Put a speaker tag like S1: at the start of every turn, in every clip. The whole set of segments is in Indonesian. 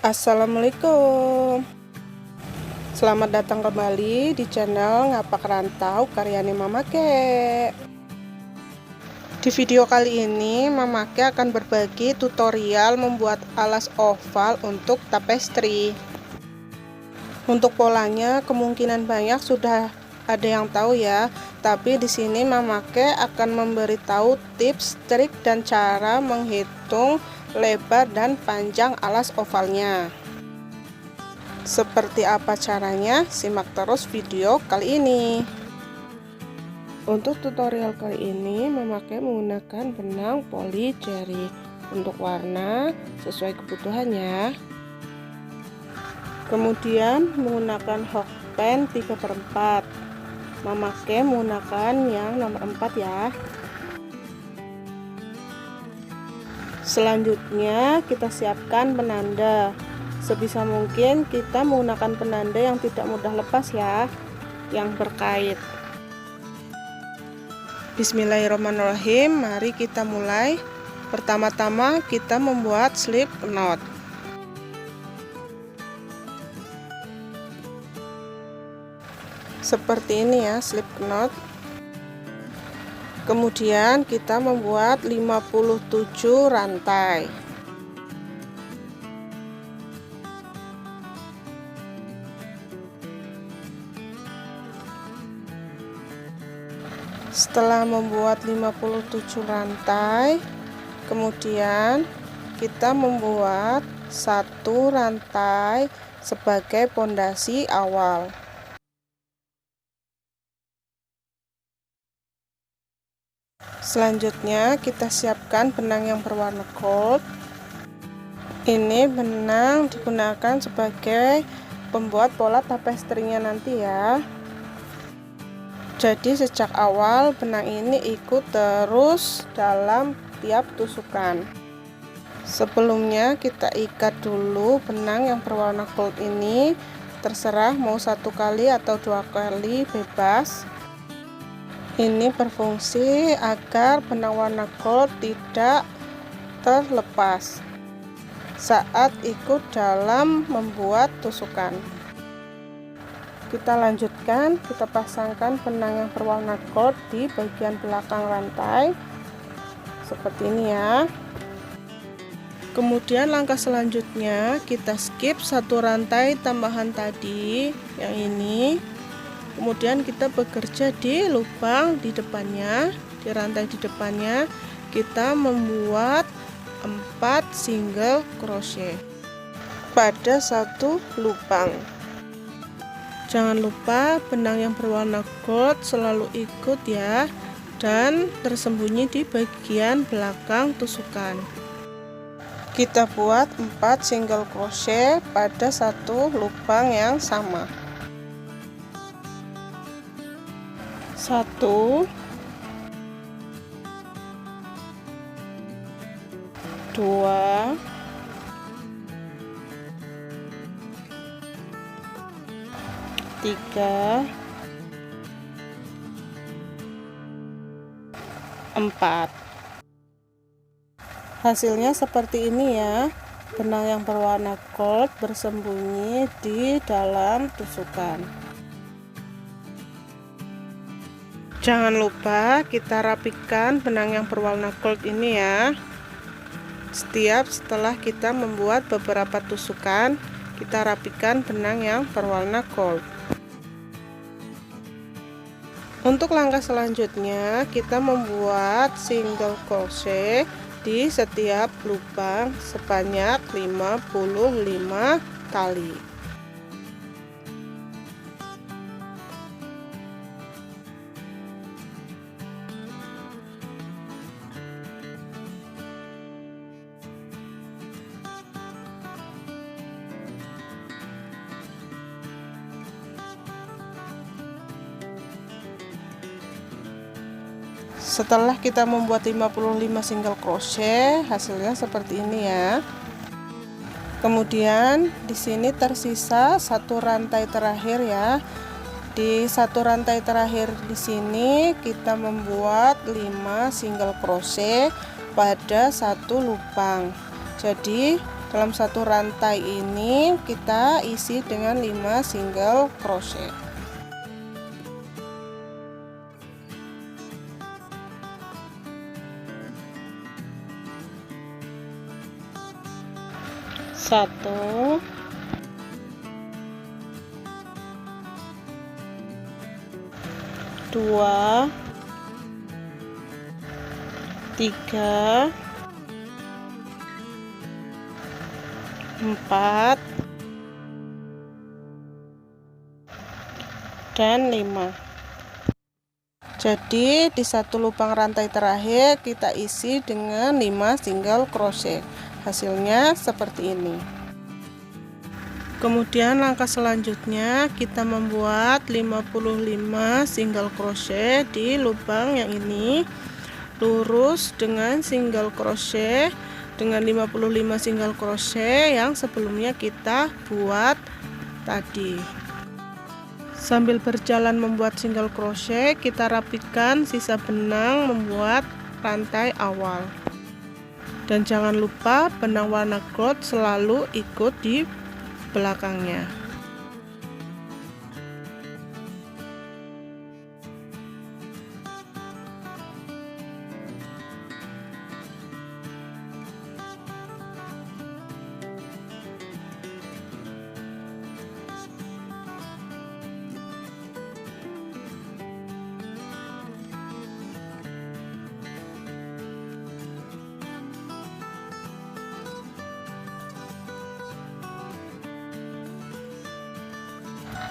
S1: Assalamualaikum. Selamat datang kembali di channel Ngapak Rantau karyane Mama Ke. Di video kali ini Mama Ke akan berbagi tutorial membuat alas oval untuk tapestri. Untuk polanya kemungkinan banyak sudah ada yang tahu ya, tapi di sini Mama Ke akan memberitahu tips, trik dan cara menghitung lebar dan panjang alas ovalnya. Seperti apa caranya? Simak terus video kali ini. Untuk tutorial kali ini memakai menggunakan benang poli cherry untuk warna sesuai kebutuhannya. Kemudian menggunakan hook pen 3/4. Memakai menggunakan yang nomor 4 ya. Selanjutnya kita siapkan penanda. Sebisa mungkin kita menggunakan penanda yang tidak mudah lepas ya, yang berkait. Bismillahirrahmanirrahim. Mari kita mulai. Pertama-tama kita membuat slip knot. Seperti ini ya slip knot. Kemudian kita membuat 57 rantai. Setelah membuat 57 rantai, kemudian kita membuat satu rantai sebagai pondasi awal. Selanjutnya kita siapkan benang yang berwarna gold. Ini benang digunakan sebagai pembuat pola tapestrinya nanti ya. Jadi sejak awal benang ini ikut terus dalam tiap tusukan. Sebelumnya kita ikat dulu benang yang berwarna gold ini, terserah mau 1 kali atau 2 kali bebas. Ini berfungsi agar benang warna gold tidak terlepas saat ikut dalam membuat tusukan. Kita lanjutkan, kita pasangkan benang yang berwarna gold di bagian belakang rantai seperti ini ya. Kemudian langkah selanjutnya kita skip satu rantai tambahan tadi yang ini. Kemudian kita bekerja di lubang di depannya, di rantai di depannya kita membuat 4 single crochet pada satu lubang. Jangan lupa benang yang berwarna gold selalu ikut ya, dan tersembunyi di bagian belakang tusukan. Kita buat 4 single crochet pada satu lubang yang sama. 1 2 3 4. Hasilnya seperti ini ya, benang yang berwarna gold bersembunyi di dalam tusukan. Jangan lupa kita rapikan benang yang berwarna gold ini ya. Setelah kita membuat beberapa tusukan, kita rapikan benang yang berwarna gold. Untuk langkah selanjutnya kita membuat single crochet di setiap lubang sebanyak 55 kali. Setelah kita membuat 55 single crochet, hasilnya seperti ini ya. Kemudian di sini tersisa satu rantai terakhir ya. Di satu rantai terakhir di sini kita membuat 5 single crochet pada satu lubang. Jadi Dalam satu rantai ini kita isi dengan 5 single crochet. Satu, dua, tiga, empat, dan 5. Jadi di satu lubang rantai terakhir kita isi dengan 5 single crochet. Hasilnya seperti ini. Kemudian langkah selanjutnya kita membuat 55 single crochet di lubang yang ini, lurus dengan single crochet dengan 55 single crochet yang sebelumnya kita buat tadi. Sambil berjalan membuat single crochet, kita rapikan sisa benang membuat rantai awal. Dan jangan lupa benang warna gold selalu ikut di belakangnya.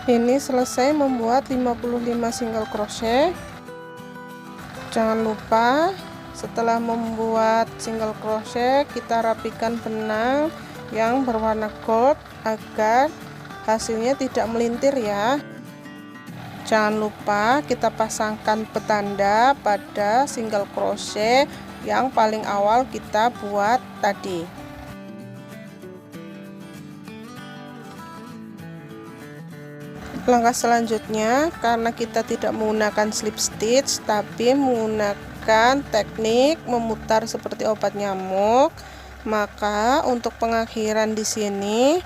S1: Ini selesai membuat 55 single crochet. Jangan lupa setelah membuat single crochet kita rapikan benang yang berwarna gold agar hasilnya tidak melintir ya. Jangan lupa kita pasangkan petanda pada single crochet yang paling awal kita buat tadi. Langkah selanjutnya, karena kita tidak menggunakan slip stitch tapi menggunakan teknik memutar seperti obat nyamuk, maka untuk pengakhiran di sini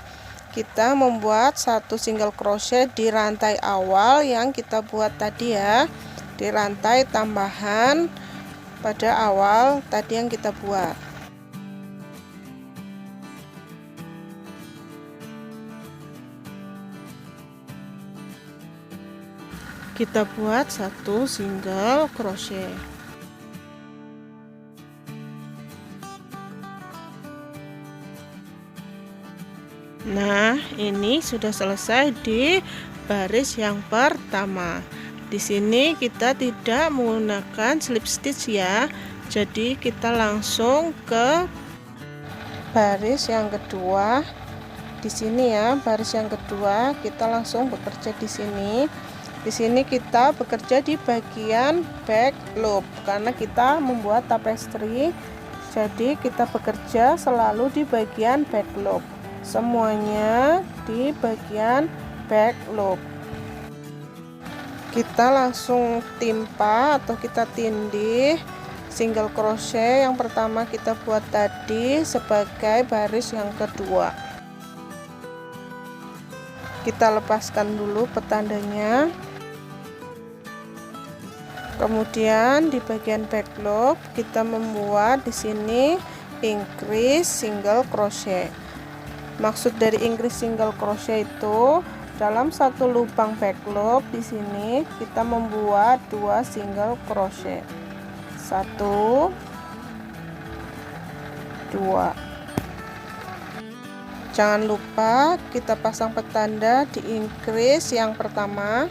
S1: kita membuat satu single crochet di rantai awal yang kita buat tadi ya, di rantai tambahan pada awal tadi yang kita buat. Kita buat satu single crochet. Nah, ini sudah selesai di baris yang pertama. Di sini kita tidak menggunakan slip stitch ya. Jadi kita langsung ke baris yang kedua. Di sini ya, baris yang kedua kita langsung bekerja di sini. Di sini kita bekerja di bagian back loop karena kita membuat tapestry. Jadi kita bekerja selalu di bagian back loop. Semuanya di bagian back loop. Kita langsung timpa atau kita tindih single crochet yang pertama kita buat tadi sebagai baris yang kedua. Kita lepaskan dulu petandanya. Kemudian di bagian back loop kita membuat di sini increase single crochet. Maksud dari increase single crochet itu dalam satu lubang back loop di sini kita membuat 2 single crochet. 1 2. Jangan lupa kita pasang petanda di increase yang pertama.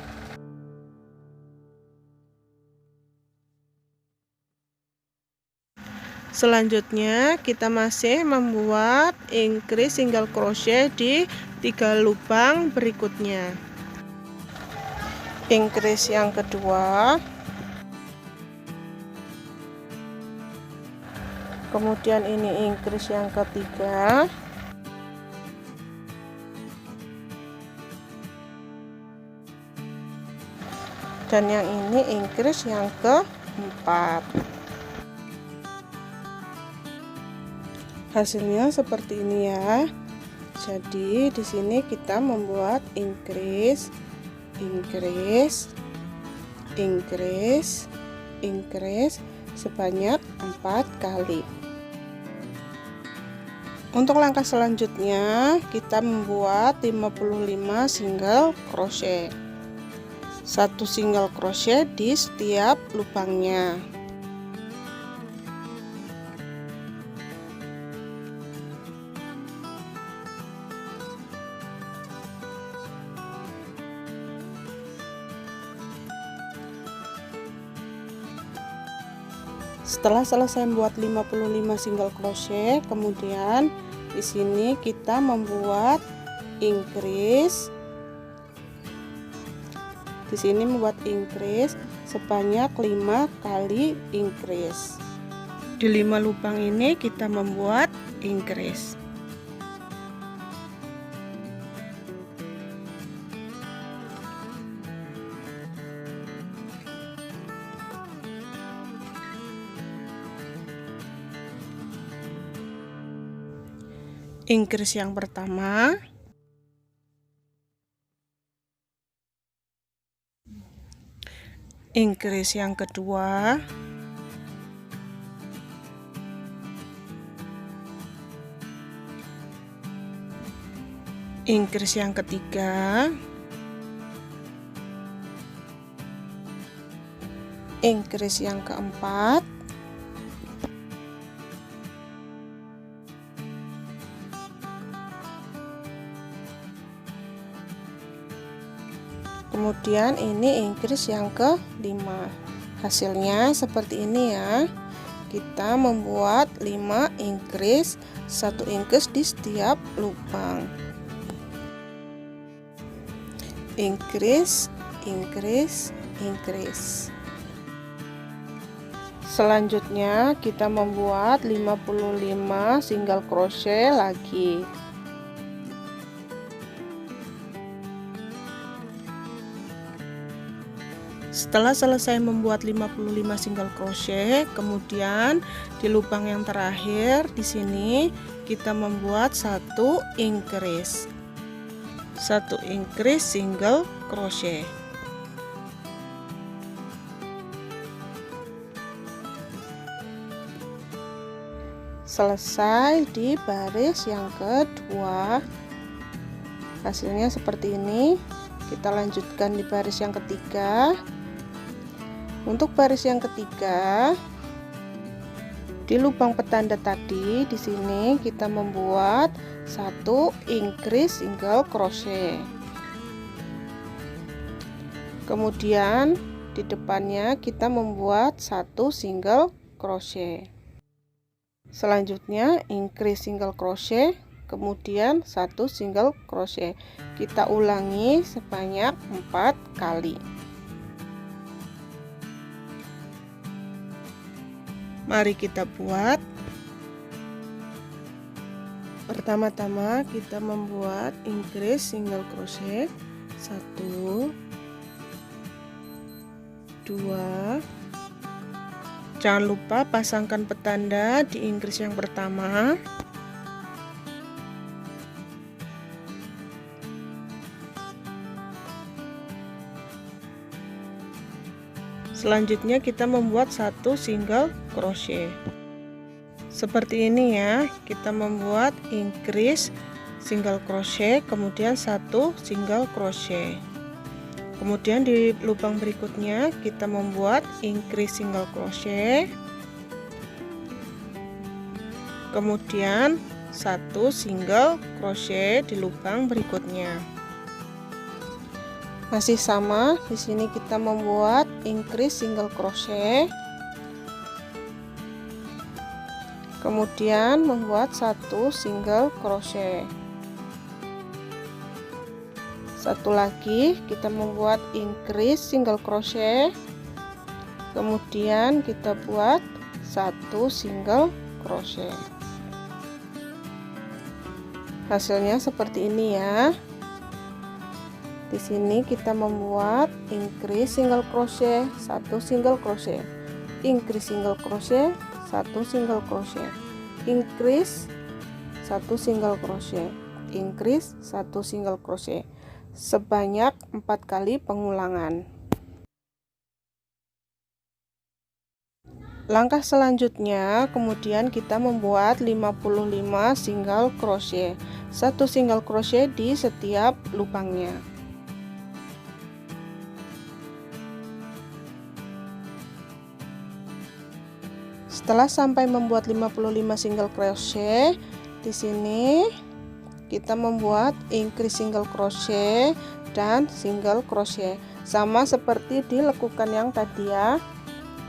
S1: Selanjutnya kita masih membuat increase single crochet di 3 lubang berikutnya. Increase yang kedua, kemudian ini increase yang ketiga, dan yang ini increase yang keempat. Hasilnya seperti ini ya. Jadi di sini kita membuat increase, increase, increase, increase sebanyak 4 kali. Untuk langkah selanjutnya kita membuat 55 single crochet. 1 single crochet di setiap lubangnya. Setelah selesai membuat 55 single crochet, kemudian di sini kita membuat increase. Di sini membuat increase sebanyak 5 kali increase. Di 5 lubang ini kita membuat increase. Increase yang pertama, increase yang kedua, increase yang ketiga, increase yang keempat, kemudian ini increase yang kelima. Hasilnya seperti ini ya. Kita membuat 5 increase, 1 increase di setiap lubang. Increase, increase, increase. Selanjutnya kita membuat 55 single crochet lagi. Setelah selesai membuat 55 single crochet, kemudian di lubang yang terakhir di sini kita membuat 1 increase. 1 increase single crochet. Selesai di baris yang kedua. Hasilnya seperti ini. Kita lanjutkan di baris yang ketiga. Untuk baris yang ketiga, di lubang petanda tadi di sini kita membuat 1 increase single crochet. Kemudian di depannya kita membuat 1 single crochet. Selanjutnya increase single crochet, kemudian 1 single crochet. Kita ulangi sebanyak 4 kali. Mari kita buat. Pertama-tama kita membuat increase single crochet 1, 2. Jangan lupa pasangkan petanda di increase yang pertama. Selanjutnya kita membuat 1 single crochet. Seperti ini ya, kita membuat increase single crochet, kemudian 1 single crochet. Kemudian di lubang berikutnya kita membuat increase single crochet, kemudian 1 single crochet di lubang berikutnya. Masih sama, di sini kita membuat increase single crochet, kemudian membuat 1 single crochet. Satu lagi kita membuat increase single crochet, kemudian kita buat 1 single crochet. Hasilnya seperti ini ya. Di sini kita membuat increase single crochet, 1 single crochet, increase single crochet, 1 single crochet, increase 1 single crochet, increase 1 single crochet sebanyak 4 kali pengulangan. Langkah selanjutnya, kemudian kita membuat 55 single crochet, 1 single crochet di setiap lubangnya. Setelah sampai membuat 55 single crochet, di sini kita membuat increase single crochet dan single crochet, sama seperti di lekukan yang tadi ya.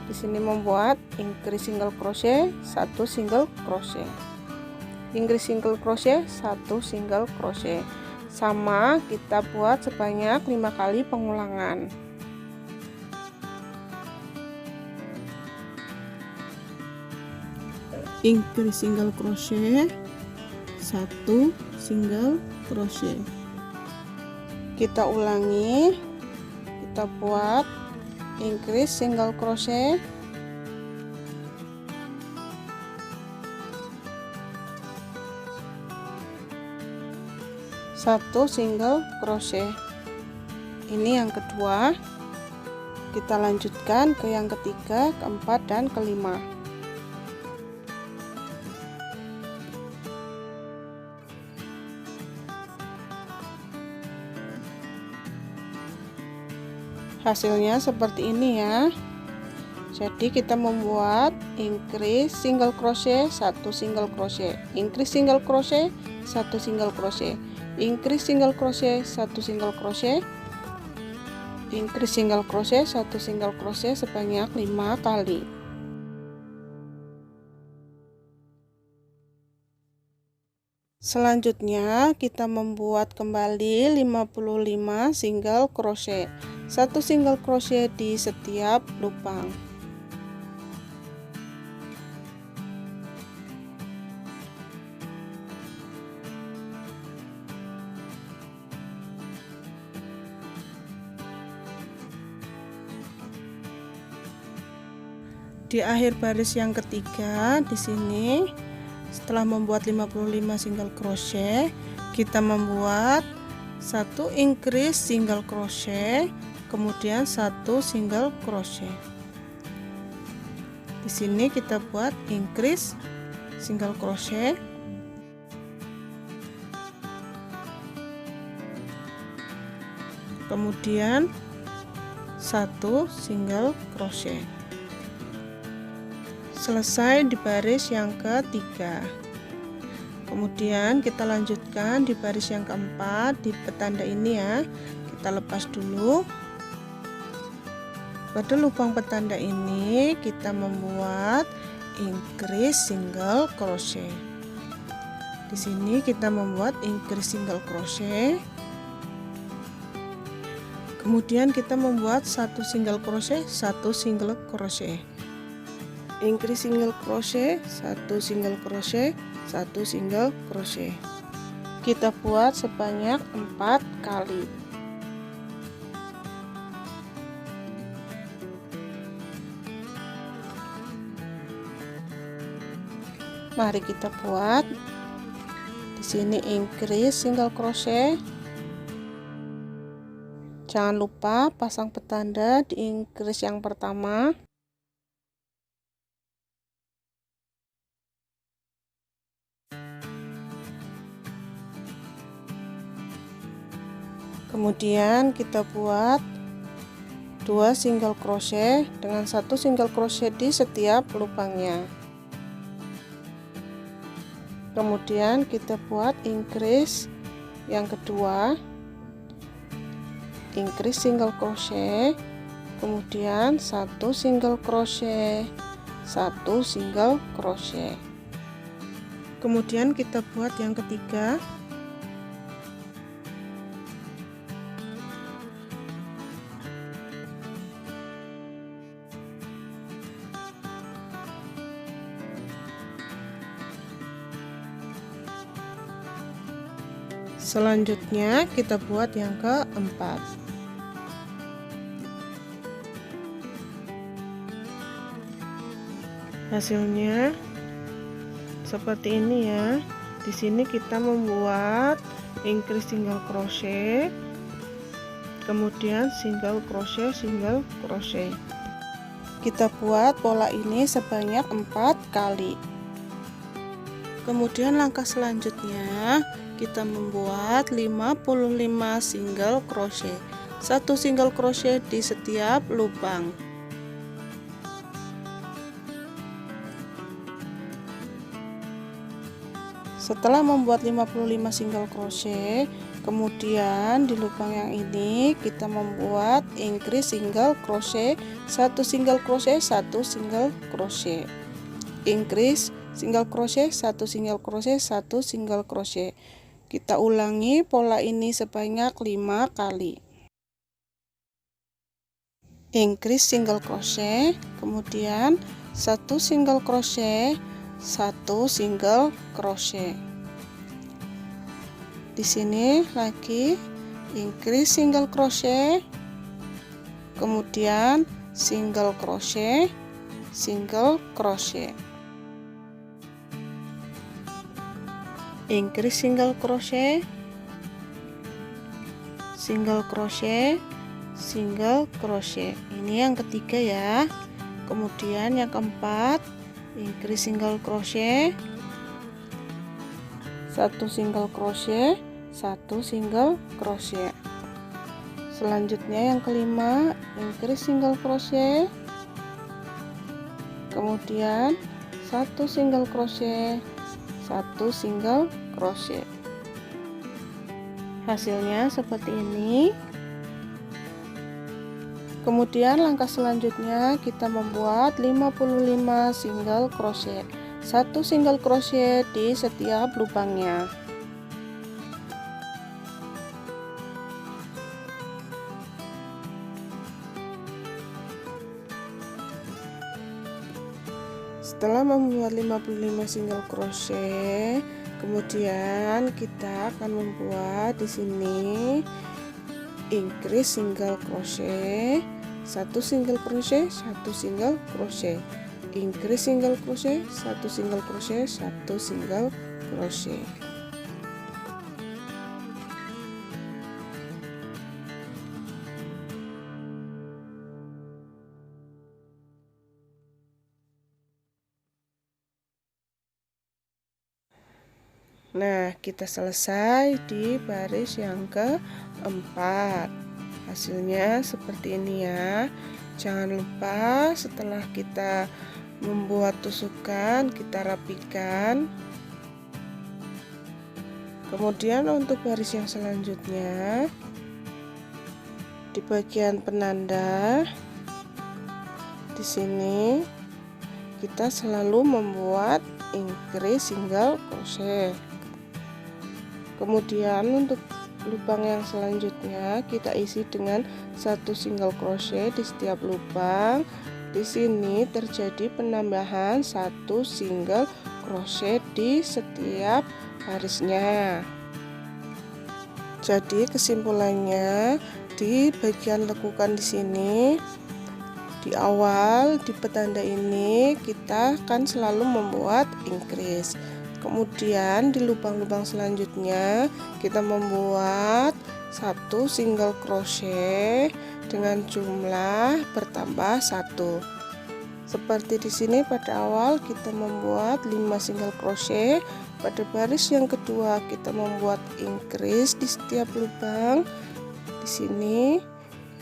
S1: Di sini membuat increase single crochet, 1 single crochet, increase single crochet, 1 single crochet, sama kita buat sebanyak 5 kali pengulangan. Increase single crochet, 1 single crochet, kita ulangi, kita buat increase single crochet, 1 single crochet. Ini yang kedua, kita lanjutkan ke yang ketiga, keempat, dan kelima. Hasilnya seperti ini ya. Jadi kita membuat increase single crochet, 1 single crochet, increase single crochet, 1 single crochet, increase single crochet, 1 single crochet, increase single crochet, 1 single crochet sebanyak 5 kali. Selanjutnya kita membuat kembali 55 single crochet, 1 single crochet di setiap lubang. Di akhir baris yang ketiga, di sini setelah membuat 55 single crochet, kita membuat 1 increase single crochet, kemudian 1 single crochet. Di sini kita buat increase single crochet, kemudian 1 single crochet. Selesai di baris yang ketiga. Kemudian kita lanjutkan di baris yang keempat, di petanda ini ya. Kita lepas dulu. Pada lubang petanda ini kita membuat increase single crochet. Di sini kita membuat increase single crochet. Kemudian kita membuat 1 single crochet, 1 single crochet. Increase single crochet, 1 single crochet, 1 single crochet. Kita buat sebanyak 4 kali. Mari kita buat. Di sini increase single crochet. Jangan lupa pasang petanda di increase yang pertama. Kemudian kita buat 2 single crochet dengan 1 single crochet di setiap lubangnya. Kemudian kita buat increase yang kedua, increase single crochet, kemudian 1 single crochet, 1 single crochet. Kemudian kita buat yang ketiga. Selanjutnya kita buat yang keempat. Hasilnya seperti ini ya. Di sini kita membuat increase single crochet, kemudian single crochet, single crochet. Kita buat pola ini sebanyak 4 kali. Kemudian langkah selanjutnya kita membuat 55 single crochet. 1 single crochet di setiap lubang. Setelah membuat 55 single crochet, kemudian di lubang yang ini kita membuat increase single crochet, 1 single crochet, 1 single crochet. Increase single crochet, 1 single crochet, 1 single crochet. Kita ulangi pola ini sebanyak 5 kali. Increase single crochet, kemudian 1 single crochet, 1 single crochet. Di sini lagi increase single crochet, kemudian single crochet, single crochet. Increase single crochet, single crochet, single crochet. Ini yang ketiga ya. Kemudian yang keempat, increase single crochet, 1 single crochet, 1 single crochet. Selanjutnya yang kelima, increase single crochet, kemudian 1 single crochet, 1 single crochet. Hasilnya seperti ini. Kemudian langkah selanjutnya kita membuat 55 single crochet. 1 single crochet di setiap lubangnya. Setelah membuat 55 single crochet, kemudian kita akan membuat di sini increase single crochet, 1 single crochet, 1 single crochet. Increase single crochet, 1 single crochet, 1 single crochet. Nah, kita selesai di baris yang keempat. Hasilnya seperti ini ya. Jangan lupa setelah kita membuat tusukan, kita rapikan. Kemudian untuk baris yang selanjutnya, di bagian penanda, di sini kita selalu membuat increase single crochet. Kemudian untuk lubang yang selanjutnya kita isi dengan 1 single crochet di setiap lubang. Di sini terjadi penambahan 1 single crochet di setiap barisnya. Jadi kesimpulannya, di bagian lekukan di sini, di awal di petanda ini kita akan selalu membuat increase. Kemudian di lubang-lubang selanjutnya kita membuat 1 single crochet dengan jumlah bertambah 1. Seperti di sini pada awal kita membuat 5 single crochet, pada baris yang kedua kita membuat increase di setiap lubang di sini.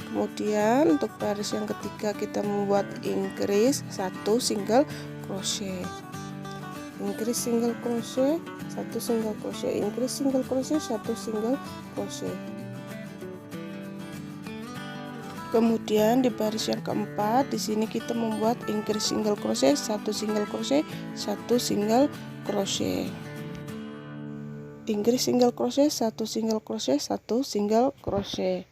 S1: Kemudian untuk baris yang ketiga kita membuat increase 1 single crochet. Increase single crochet, 1 single crochet, increase single crochet, 1 single crochet. Kemudian di baris yang keempat di sini kita membuat increase single crochet, 1 single crochet, 1 single crochet. Increase single crochet, 1 single crochet, 1 single crochet.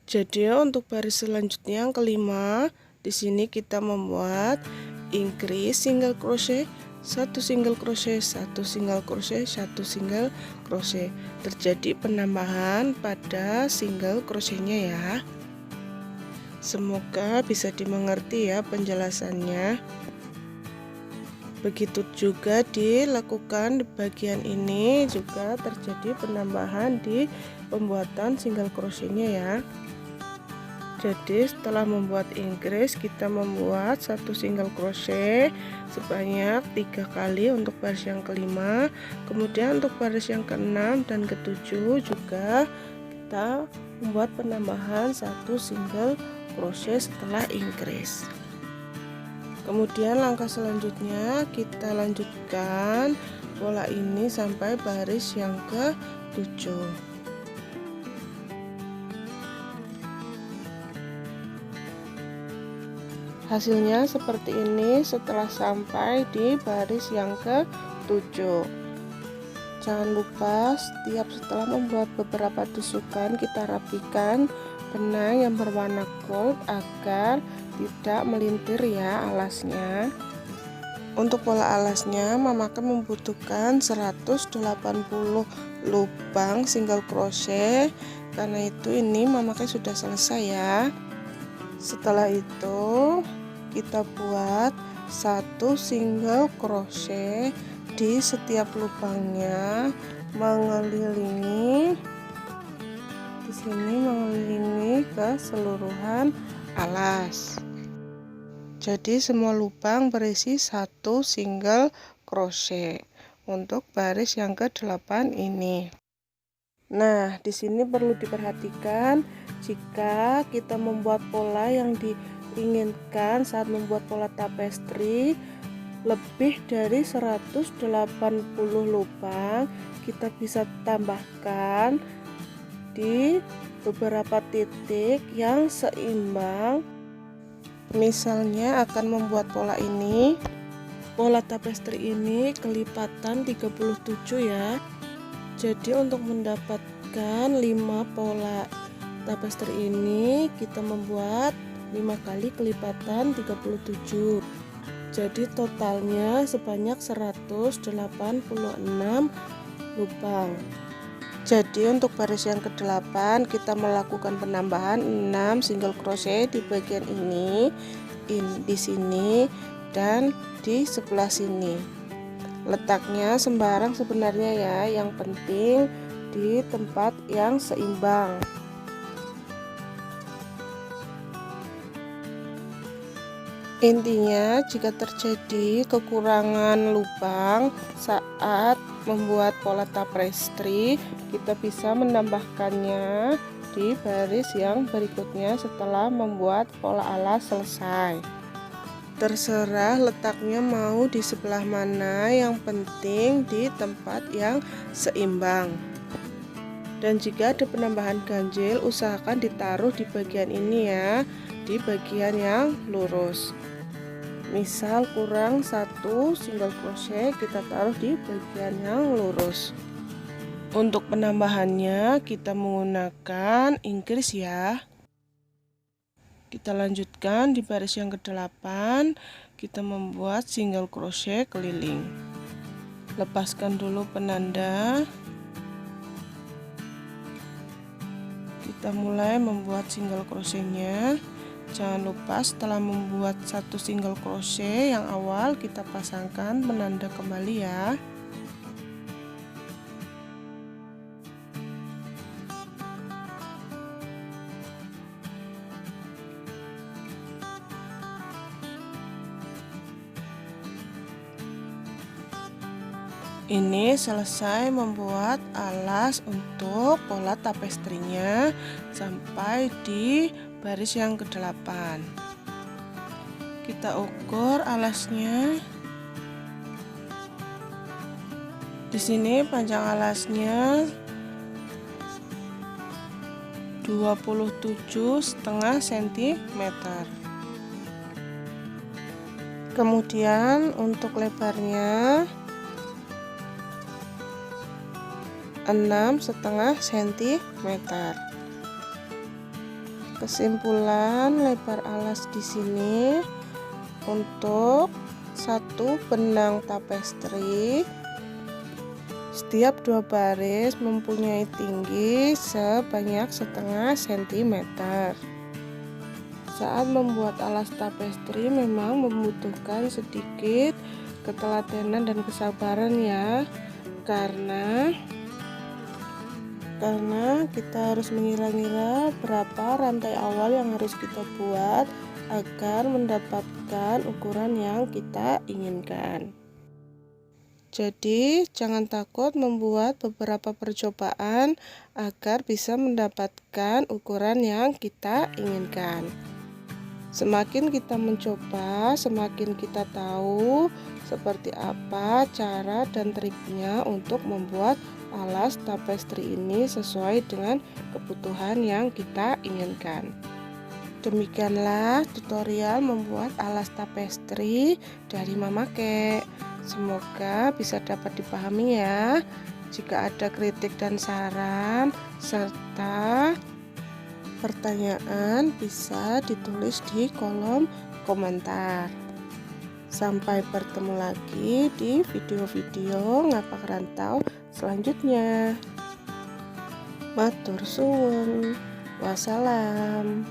S1: Jadi untuk baris selanjutnya yang kelima, di sini kita membuat increase single crochet, 1 single crochet, 1 single crochet, 1 single crochet. Terjadi penambahan pada single crochetnya ya. Semoga bisa dimengerti ya penjelasannya. Begitu juga dilakukan di bagian ini, juga terjadi penambahan di pembuatan single crochetnya ya. Jadi setelah membuat increase, kita membuat satu single crochet sebanyak 3 kali untuk baris yang kelima. Kemudian untuk baris yang keenam dan ketujuh juga kita membuat penambahan satu single crochet setelah increase. Kemudian langkah selanjutnya kita lanjutkan pola ini sampai baris yang ke-7. Hasilnya seperti ini setelah sampai di baris yang ke-7. Jangan lupa setiap setelah membuat beberapa tusukan kita rapikan benang yang berwarna gold agar tidak melintir ya alasnya. Untuk pola alasnya Mama akan membutuhkan 180 lubang single crochet. Karena itu ini Mama sudah selesai ya. Setelah itu kita buat satu single crochet di setiap lubangnya, mengelilingi di sini, mengelilingi keseluruhan alas. Jadi semua lubang berisi satu single crochet untuk baris yang ke-8 ini. Nah, di sini perlu diperhatikan jika kita membuat pola yang diinginkan saat membuat pola tapestri lebih dari 180 lubang, kita bisa tambahkan di beberapa titik yang seimbang. Misalnya akan membuat pola ini, pola tapestri ini kelipatan 37 ya. Jadi untuk mendapatkan 5 pola tapestri ini kita membuat 5 kali kelipatan 37. Jadi totalnya sebanyak 186 lubang. Jadi untuk baris yang ke-8 kita melakukan penambahan 6 single crochet di bagian ini, di sini dan di sebelah sini. Letaknya sembarang sebenarnya ya, yang penting di tempat yang seimbang. Intinya jika terjadi kekurangan lubang saat membuat pola tapestri, kita bisa menambahkannya di baris yang berikutnya setelah membuat pola alas selesai. Terserah letaknya mau di sebelah mana, yang penting di tempat yang seimbang. Dan jika ada penambahan ganjil, usahakan ditaruh di bagian ini ya, di bagian yang lurus. Misal kurang satu single crochet, kita taruh di bagian yang lurus. Untuk penambahannya kita menggunakan increase ya. Kita lanjutkan di baris yang ke-8, kita membuat single crochet keliling. Lepaskan dulu penanda. Kita mulai membuat single crochetnya. Jangan lupa setelah membuat satu single crochet yang awal kita pasangkan penanda kembali ya. Ini selesai membuat alas untuk pola tapestrinya sampai di baris yang ke-8. Kita ukur alasnya. Di sini panjang alasnya 27,5 cm. Kemudian untuk lebarnya 6,5 cm. Kesimpulan, lebar alas di sini untuk satu benang tapestri setiap 2 baris mempunyai tinggi sebanyak 0,5 cm. Saat membuat alas tapestri memang membutuhkan sedikit ketelatenan dan kesabaran ya, karena kita harus mengira-ngira berapa rantai awal yang harus kita buat agar mendapatkan ukuran yang kita inginkan. Jadi jangan takut membuat beberapa percobaan agar bisa mendapatkan ukuran yang kita inginkan. Semakin kita mencoba, semakin kita tahu seperti apa cara dan triknya untuk membuat alas tapestri ini sesuai dengan kebutuhan yang kita inginkan. Demikianlah tutorial membuat alas tapestri dari Mama Kek. Semoga bisa dapat dipahami ya. Jika ada kritik dan saran serta pertanyaan bisa ditulis di kolom komentar. Sampai bertemu lagi di video-video ngapak rantau selanjutnya. Matur suwun. Wassalam.